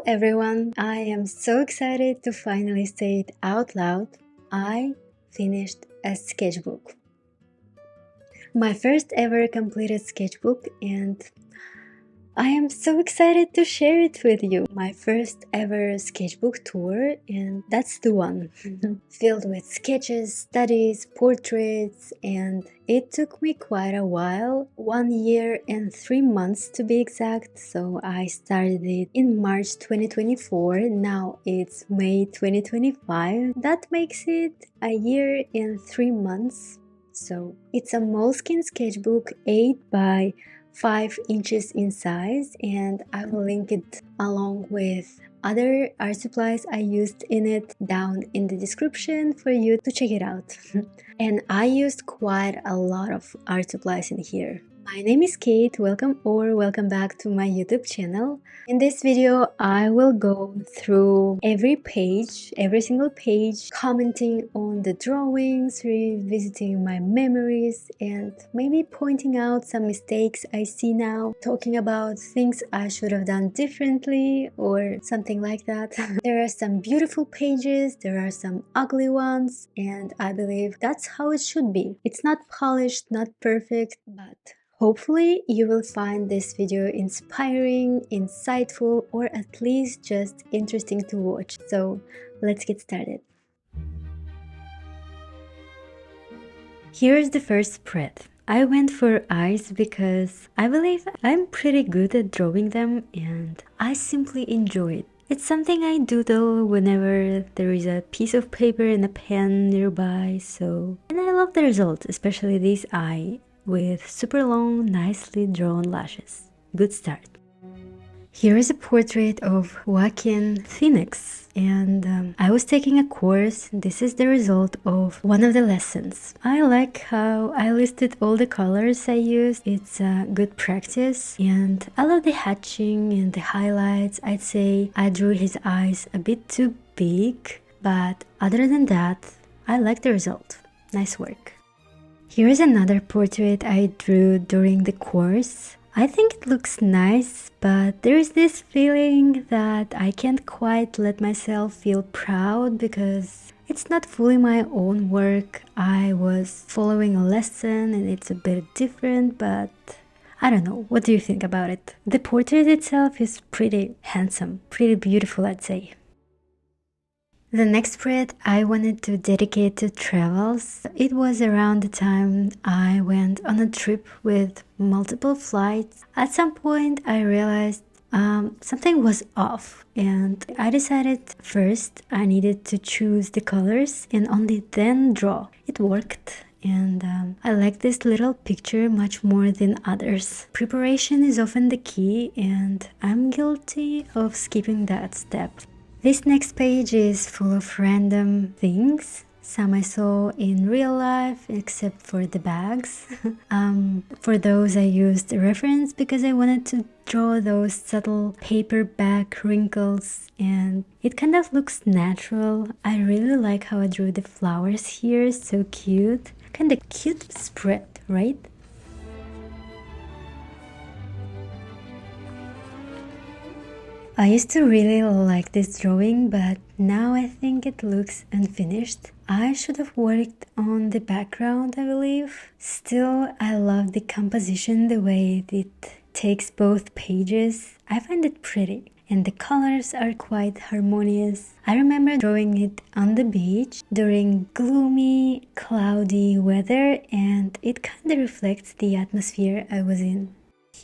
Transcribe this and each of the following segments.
everyone, I am so excited to finally say it out loud. I finished a sketchbook. My first ever completed sketchbook, and I am so excited to share it with you. My first ever sketchbook tour, and that's the one. Filled with sketches, studies, portraits, and it took me quite a while, 1 year and 3 months to be exact. So I started it in March 2024, now it's May 2025. That makes it a year and 3 months. So it's a Moleskine sketchbook 8 by 5 inches in size, and I will link it along with other art supplies I used in it down in the description for you to check it out. And I used quite a lot of art supplies in here. My name is Kate, welcome back to my YouTube channel. In this video, I will go through every single page, commenting on the drawings, revisiting my memories, and maybe pointing out some mistakes I see now, talking about things I should have done differently or something like that. There are some beautiful pages, there are some ugly ones, and I believe that's how it should be. It's not polished, not perfect, but hopefully you will find this video inspiring, insightful, or at least just interesting to watch. So let's get started. Here's the first spread. I went for eyes because I believe I'm pretty good at drawing them and I simply enjoy it. It's something I doodle whenever there is a piece of paper and a pen nearby, and I love the result, especially this eye with super long, nicely drawn lashes. Good start. Here is a portrait of Joaquin Phoenix, and I was taking a course. This is the result of one of the lessons. I like how I listed all the colors I used. It's a good practice, and I love the hatching and the highlights. I'd say I drew his eyes a bit too big, but other than that, I like the result. Nice work. Here is another portrait I drew during the course. I think it looks nice, but there is this feeling that I can't quite let myself feel proud because it's not fully my own work. I was following a lesson and it's a bit different, but I don't know. What do you think about it? The portrait itself is pretty handsome, pretty beautiful, I'd say. The next spread I wanted to dedicate to travels. It was around the time I went on a trip with multiple flights. At some point I realized something was off, and I decided first I needed to choose the colors and only then draw. It worked, and I like this little picture much more than others. Preparation is often the key, and I'm guilty of skipping that step. This next page is full of random things. Some I saw in real life, except for the bags. For those I used a reference because I wanted to draw those subtle paper bag wrinkles, and it kind of looks natural. I really like how I drew the flowers here, so cute. Kind of cute spread, right? I used to really like this drawing, but now I think it looks unfinished. I should have worked on the background, I believe. Still, I love the composition, the way it takes both pages. I find it pretty, and the colors are quite harmonious. I remember drawing it on the beach during gloomy, cloudy weather, and it kind of reflects the atmosphere I was in.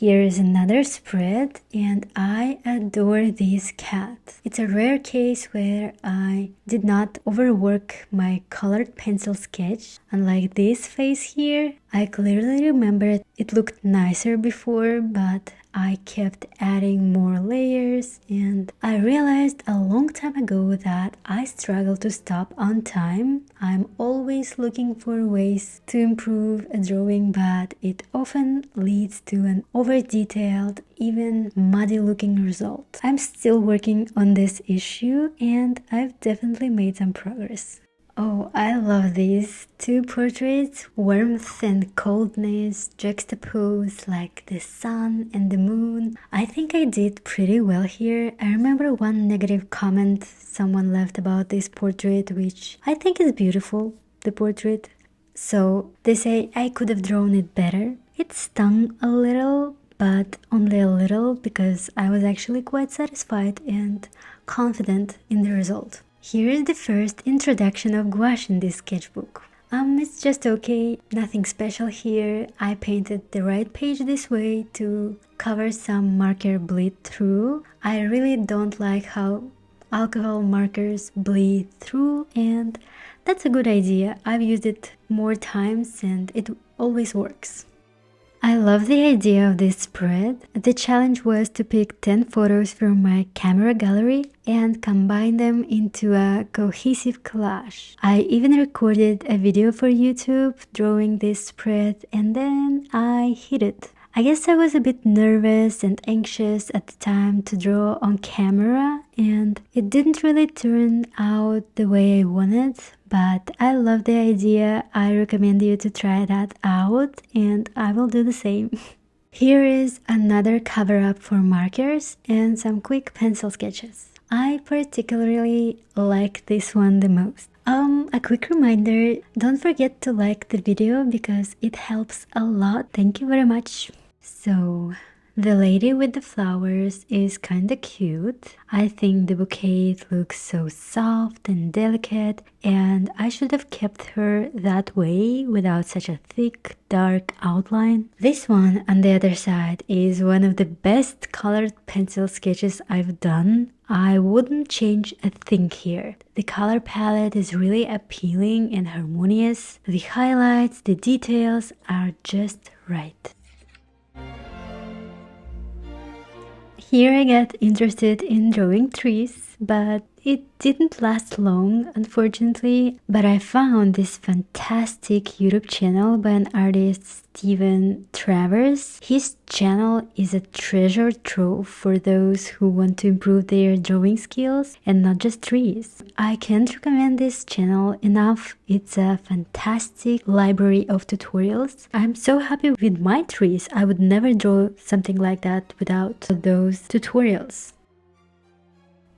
Here is another spread, and I adore this cat. It's a rare case where I did not overwork my colored pencil sketch. Unlike this face here, I clearly remember it looked nicer before, but I kept adding more layers, and I realized a long time ago that I struggle to stop on time. I'm always looking for ways to improve a drawing, but it often leads to an over-detailed, even muddy-looking result. I'm still working on this issue, and I've definitely made some progress. Oh, I love these two portraits. Warmth and coldness juxtaposed like the sun and the moon. I think I did pretty well here. I remember one negative comment someone left about this portrait, which I think is beautiful, the portrait. So they say I could have drawn it better. It stung a little, but only a little, because I was actually quite satisfied and confident in the result. Here is the first introduction of gouache in this sketchbook. It's just okay, nothing special here. I painted the right page this way to cover some marker bleed through. I really don't like how alcohol markers bleed through, and that's a good idea. I've used it more times and it always works. I love the idea of this spread. The challenge was to pick 10 photos from my camera gallery and combine them into a cohesive collage. I even recorded a video for YouTube drawing this spread, and then I hit it. I guess I was a bit nervous and anxious at the time to draw on camera, and it didn't really turn out the way I wanted, but I love the idea. I recommend you to try that out, and I will do the same. Here is another cover-up for markers and some quick pencil sketches. I particularly like this one the most. A quick reminder, don't forget to like the video because it helps a lot. Thank you very much. So, the lady with the flowers is kinda cute. I think the bouquet looks so soft and delicate, and I should have kept her that way without such a thick, dark outline. This one on the other side is one of the best colored pencil sketches I've done. I wouldn't change a thing here. The color palette is really appealing and harmonious. The highlights, the details are just right. Here I got interested in drawing trees, but it didn't last long, unfortunately. But I found this fantastic YouTube channel by an artist, Steven Travers. His channel is a treasure trove for those who want to improve their drawing skills and not just trees. I can't recommend this channel enough. It's a fantastic library of tutorials. I'm so happy with my trees. I would never draw something like that without those tutorials.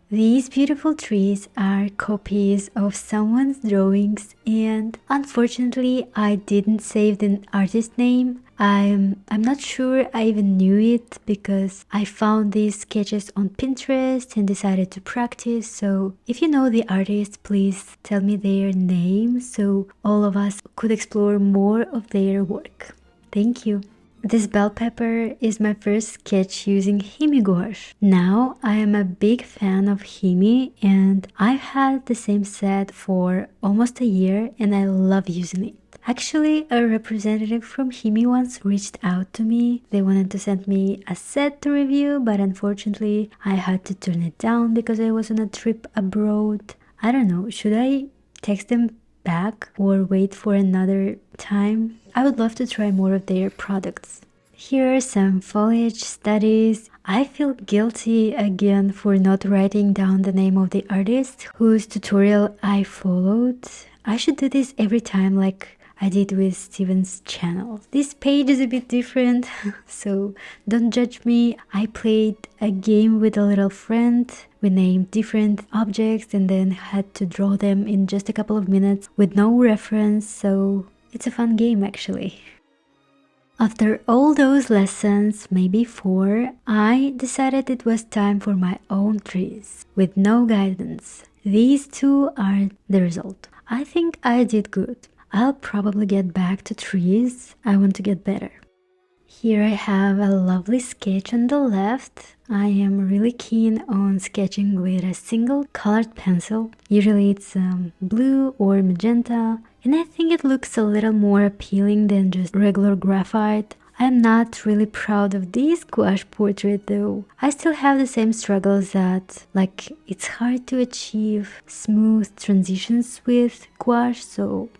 These beautiful trees are copies of someone's drawings, and unfortunately I didn't save the artist name. I'm not sure I even knew it because I found these sketches on Pinterest and decided to practice. So if you know the artist, please tell me their name so all of us could explore more of their work. Thank you. This bell pepper is my first sketch using HIMI gouache. Now I am a big fan of HIMI, and I've had the same set for almost a year and I love using it. Actually, a representative from HIMI once reached out to me. They wanted to send me a set to review, but unfortunately I had to turn it down because I was on a trip abroad. I don't know, should I text them back or wait for another time? I would love to try more of their products. Here are some foliage studies. I feel guilty again for not writing down the name of the artist whose tutorial I followed. I should do this every time like I did with Steven's channel. This page is a bit different, so don't judge me. I played a game with a little friend. We named different objects and then had to draw them in just a couple of minutes with no reference, so it's a fun game actually. After all those lessons, maybe 4, I decided it was time for my own trees, with no guidance. These two are the result. I think I did good. I'll probably get back to trees. I want to get better. Here I have a lovely sketch on the left. I am really keen on sketching with a single colored pencil. Usually it's blue or magenta, and I think it looks a little more appealing than just regular graphite. I'm not really proud of this gouache portrait though. I still have the same struggles that, like, it's hard to achieve smooth transitions with gouache, so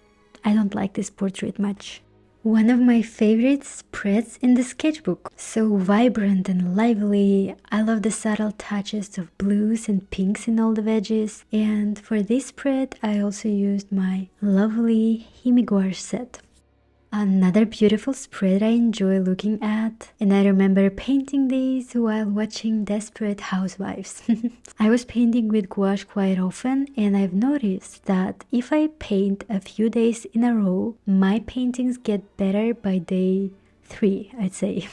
I don't like this portrait much. One of my favorite spreads in the sketchbook. So vibrant and lively. I love the subtle touches of blues and pinks in all the veggies. And for this spread, I also used my lovely HIMI gouache set. Another beautiful spread I enjoy looking at, and I remember painting these while watching Desperate Housewives. I was painting with gouache quite often, and I've noticed that if I paint a few days in a row, my paintings get better by day 3, I'd say.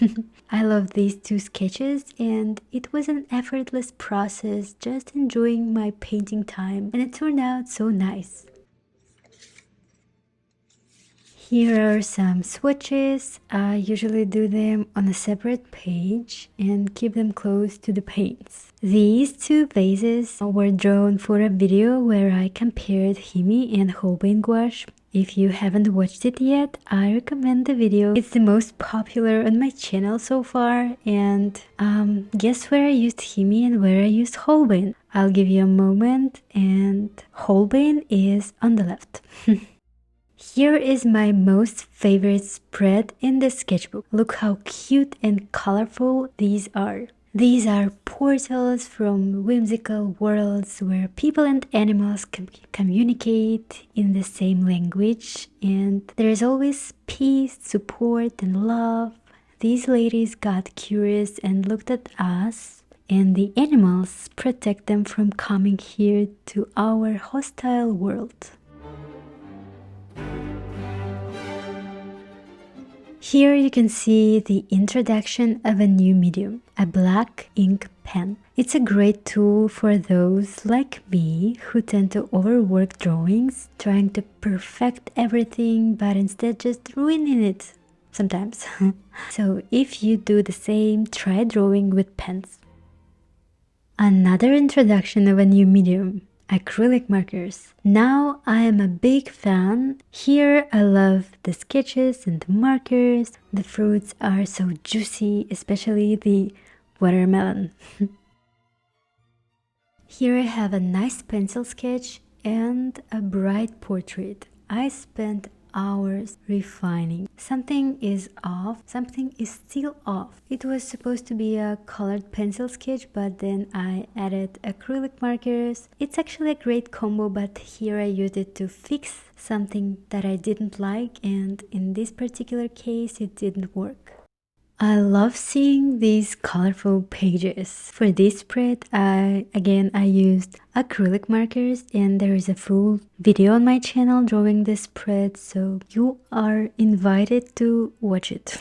I love these two sketches, and it was an effortless process, just enjoying my painting time, and it turned out so nice. Here are some swatches. I usually do them on a separate page and keep them close to the paints. These two vases were drawn for a video where I compared HIMI and Holbein gouache. If you haven't watched it yet, I recommend the video. It's the most popular on my channel so far. And guess where I used HIMI and where I used Holbein? I'll give you a moment, and Holbein is on the left. Here is my most favorite spread in the sketchbook. Look how cute and colorful these are. These are portals from whimsical worlds where people and animals can communicate in the same language, and there is always peace, support, and love. These ladies got curious and looked at us, and the animals protect them from coming here to our hostile world. Here you can see the introduction of a new medium, a black ink pen. It's a great tool for those like me who tend to overwork drawings, trying to perfect everything but instead just ruining it sometimes. So if you do the same, try drawing with pens. Another introduction of a new medium, acrylic markers. Now I am a big fan. Here I love the sketches and the markers. The fruits are so juicy, especially the watermelon. Here I have a nice pencil sketch and a bright portrait. I spent hours refining. Something is off, something is still off. It was supposed to be a colored pencil sketch, but then I added acrylic markers. It's actually a great combo, but here I used it to fix something that I didn't like, and in this particular case it didn't work. I love seeing these colorful pages. For this spread, I used acrylic markers, and there is a full video on my channel drawing this spread, so you are invited to watch it.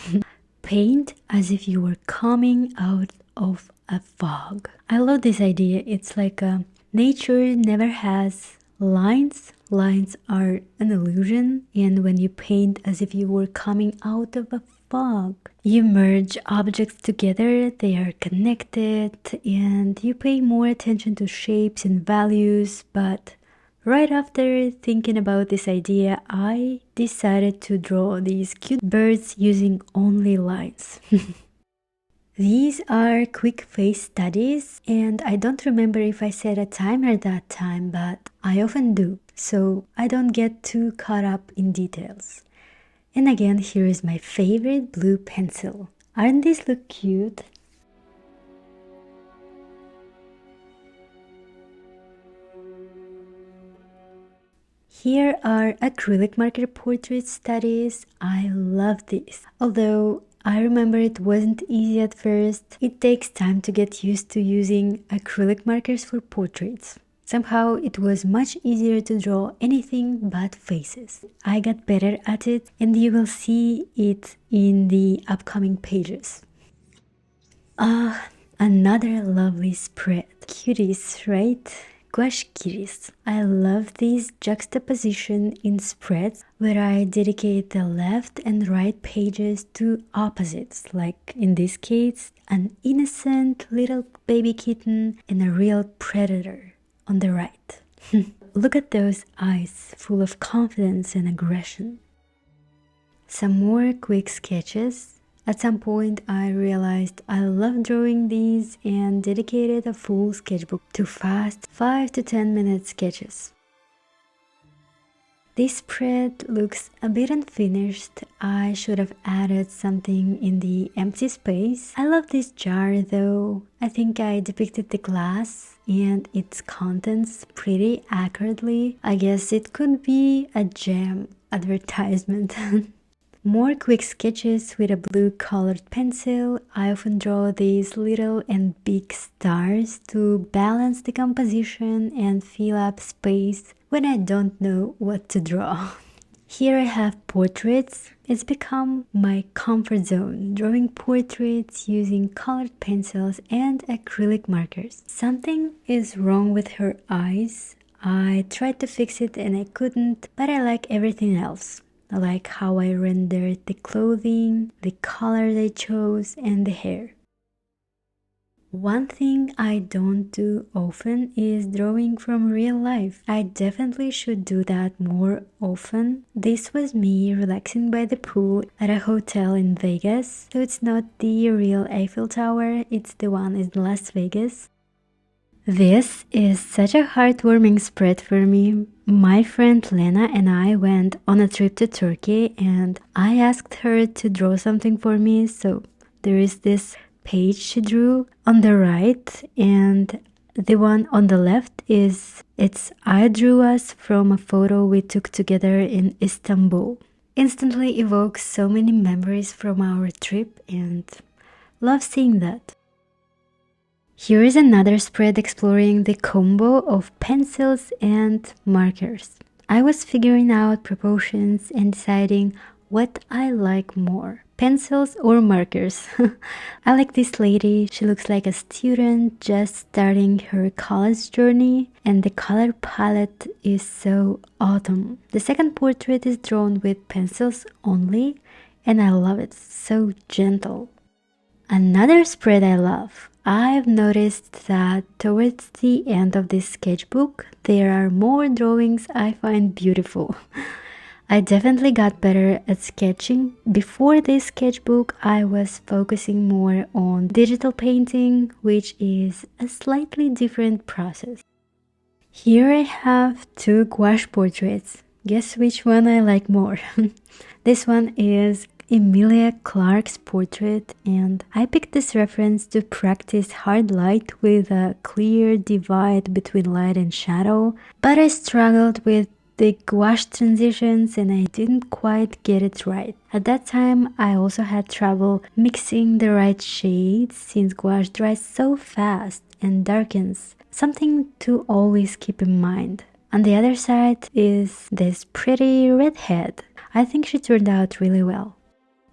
Paint as if you were coming out of a fog. I love this idea. It's like nature never has lines. Lines are an illusion, and when you paint as if you were coming out of a fog, you merge objects together, they are connected, and you pay more attention to shapes and values. But right after thinking about this idea, I decided to draw these cute birds using only lines. These are quick face studies, and I don't remember if I set a timer that time, but I often do, so I don't get too caught up in details. And again, here is my favorite blue pencil. Aren't these look cute? Here are acrylic marker portrait studies. I love this. Although I remember it wasn't easy at first. It takes time to get used to using acrylic markers for portraits. Somehow it was much easier to draw anything but faces. I got better at it, and you will see it in the upcoming pages. Another lovely spread. Cuties, right? Gouache kitties. I love this juxtaposition in spreads where I dedicate the left and right pages to opposites, like in this case, an innocent little baby kitten and a real predator on the right. Look at those eyes, full of confidence and aggression. Some more quick sketches. At some point I realized I love drawing these and dedicated a full sketchbook to fast 5 to 10 minute sketches. This spread looks a bit unfinished. I should have added something in the empty space. I love this jar though. I think I depicted the glass and its contents pretty accurately. I guess it could be a gem advertisement. More quick sketches with a blue colored pencil. I often draw these little and big stars to balance the composition and fill up space when I don't know what to draw. Here I have portraits. It's become my comfort zone, drawing portraits using colored pencils and acrylic markers. Something is wrong with her eyes. I tried to fix it and I couldn't, but I like everything else. I like how I rendered the clothing, the colors I chose, and the hair. One thing I don't do often is drawing from real life. I definitely should do that more often. This was me relaxing by the pool at a hotel in Vegas. So it's not the real Eiffel Tower, it's the one in Las Vegas. This is such a heartwarming spread for me. My friend Lena and I went on a trip to Turkey and I asked her to draw something for me. So there is this page she drew on the right and the one on the left I drew us from a photo we took together in Istanbul. Instantly evokes so many memories from our trip and love seeing that. Here is another spread exploring the combo of pencils and markers. I was figuring out proportions and deciding what I like more, pencils or markers. I like this lady. She looks like a student just starting her college journey, and the color palette is so autumn. The second portrait is drawn with pencils only, and I love it. So gentle. Another spread I love. I've noticed that towards the end of this sketchbook, there are more drawings I find beautiful. I definitely got better at sketching. Before this sketchbook, I was focusing more on digital painting, which is a slightly different process. Here I have two gouache portraits. Guess which one I like more? This one is Emilia Clarke's portrait, and I picked this reference to practice hard light with a clear divide between light and shadow, but I struggled with the gouache transitions and I didn't quite get it right. At that time, I also had trouble mixing the right shades since gouache dries so fast and darkens, something to always keep in mind. On the other side is this pretty redhead. I think she turned out really well.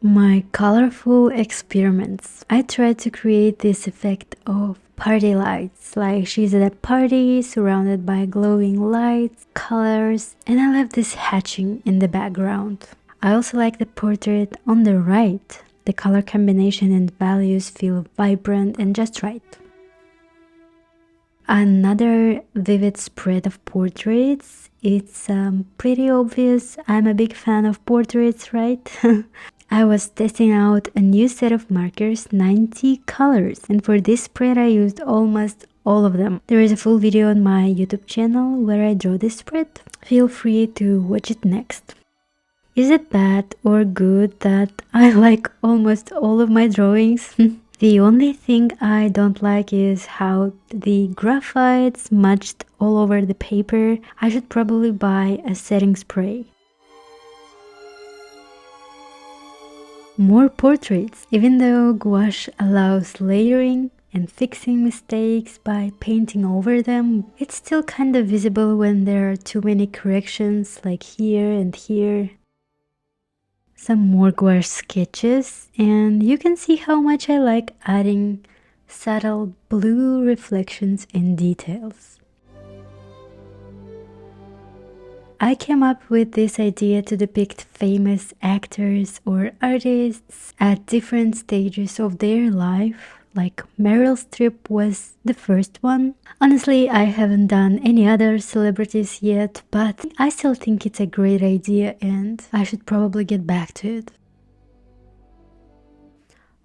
My colorful experiments. I tried to create this effect of party lights, like she's at a party surrounded by glowing lights, colors, and I love this hatching in the background. I also like the portrait on the right. The color combination and values feel vibrant and just right. Another vivid spread of portraits. It's pretty obvious. I'm a big fan of portraits, right? I was testing out a new set of markers, 90 colors, and for this spread I used almost all of them. There is a full video on my YouTube channel where I draw this spread. Feel free to watch it next. Is it bad or good that I like almost all of my drawings? The only thing I don't like is how the graphite smudged all over the paper. I should probably buy a setting spray. More portraits. Even though gouache allows layering and fixing mistakes by painting over them, it's still kind of visible when there are too many corrections like here and here. Some more gouache sketches, and you can see how much I like adding subtle blue reflections and details. I came up with this idea to depict famous actors or artists at different stages of their life, like Meryl Streep was the first one. Honestly, I haven't done any other celebrities yet, but I still think it's a great idea and I should probably get back to it.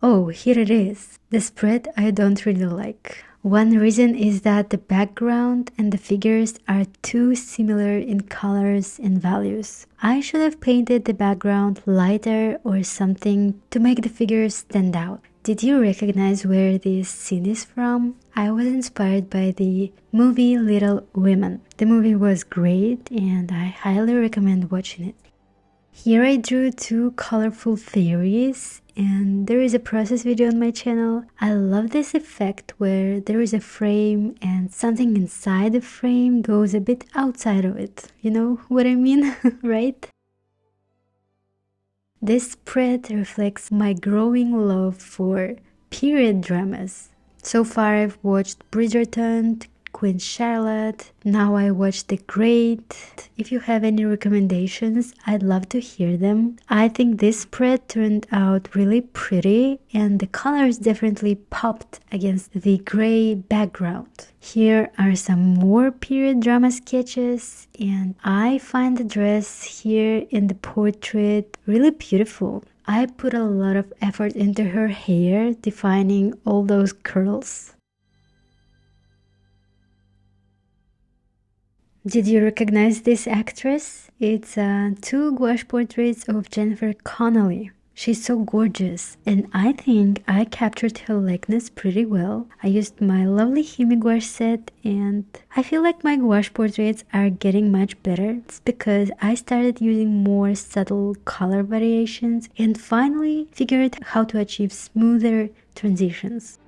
Oh, here it is. The spread I don't really like. One reason is that the background and the figures are too similar in colors and values. I should have painted the background lighter or something to make the figures stand out. Did you recognize where this scene is from? I was inspired by the movie Little Women. The movie was great and I highly recommend watching it. Here I drew two colorful fairies and there is a process video on my channel. I love this effect where there is a frame and something inside the frame goes a bit outside of it. You know what I mean, right? This spread reflects my growing love for period dramas. So far I've watched Bridgerton, Queen Charlotte, now I watched The Great. If you have any recommendations, I'd love to hear them. I think this spread turned out really pretty and the colors definitely popped against the gray background. Here are some more period drama sketches and I find the dress here in the portrait really beautiful. I put a lot of effort into her hair, defining all those curls. Did you recognize this actress? It's two gouache portraits of Jennifer Connelly. She's so gorgeous and I think I captured her likeness pretty well. I used my lovely HIMI gouache set and I feel like my gouache portraits are getting much better. It's because I started using more subtle color variations and finally figured how to achieve smoother transitions.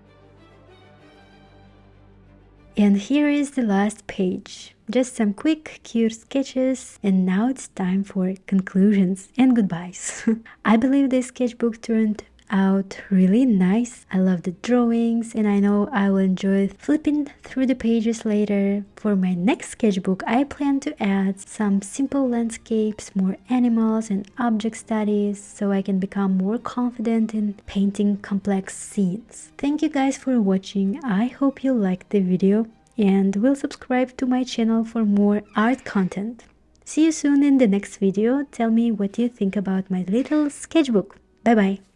And here is the last page. Just some quick, cute sketches, and now it's time for conclusions and goodbyes. I believe this sketchbook turned out really nice. I love the drawings and I know I will enjoy flipping through the pages later. For my next sketchbook, I plan to add some simple landscapes, more animals and object studies so I can become more confident in painting complex scenes. Thank you guys for watching. I hope you liked the video and will subscribe to my channel for more art content. See you soon in the next video. Tell me what you think about my little sketchbook. Bye bye.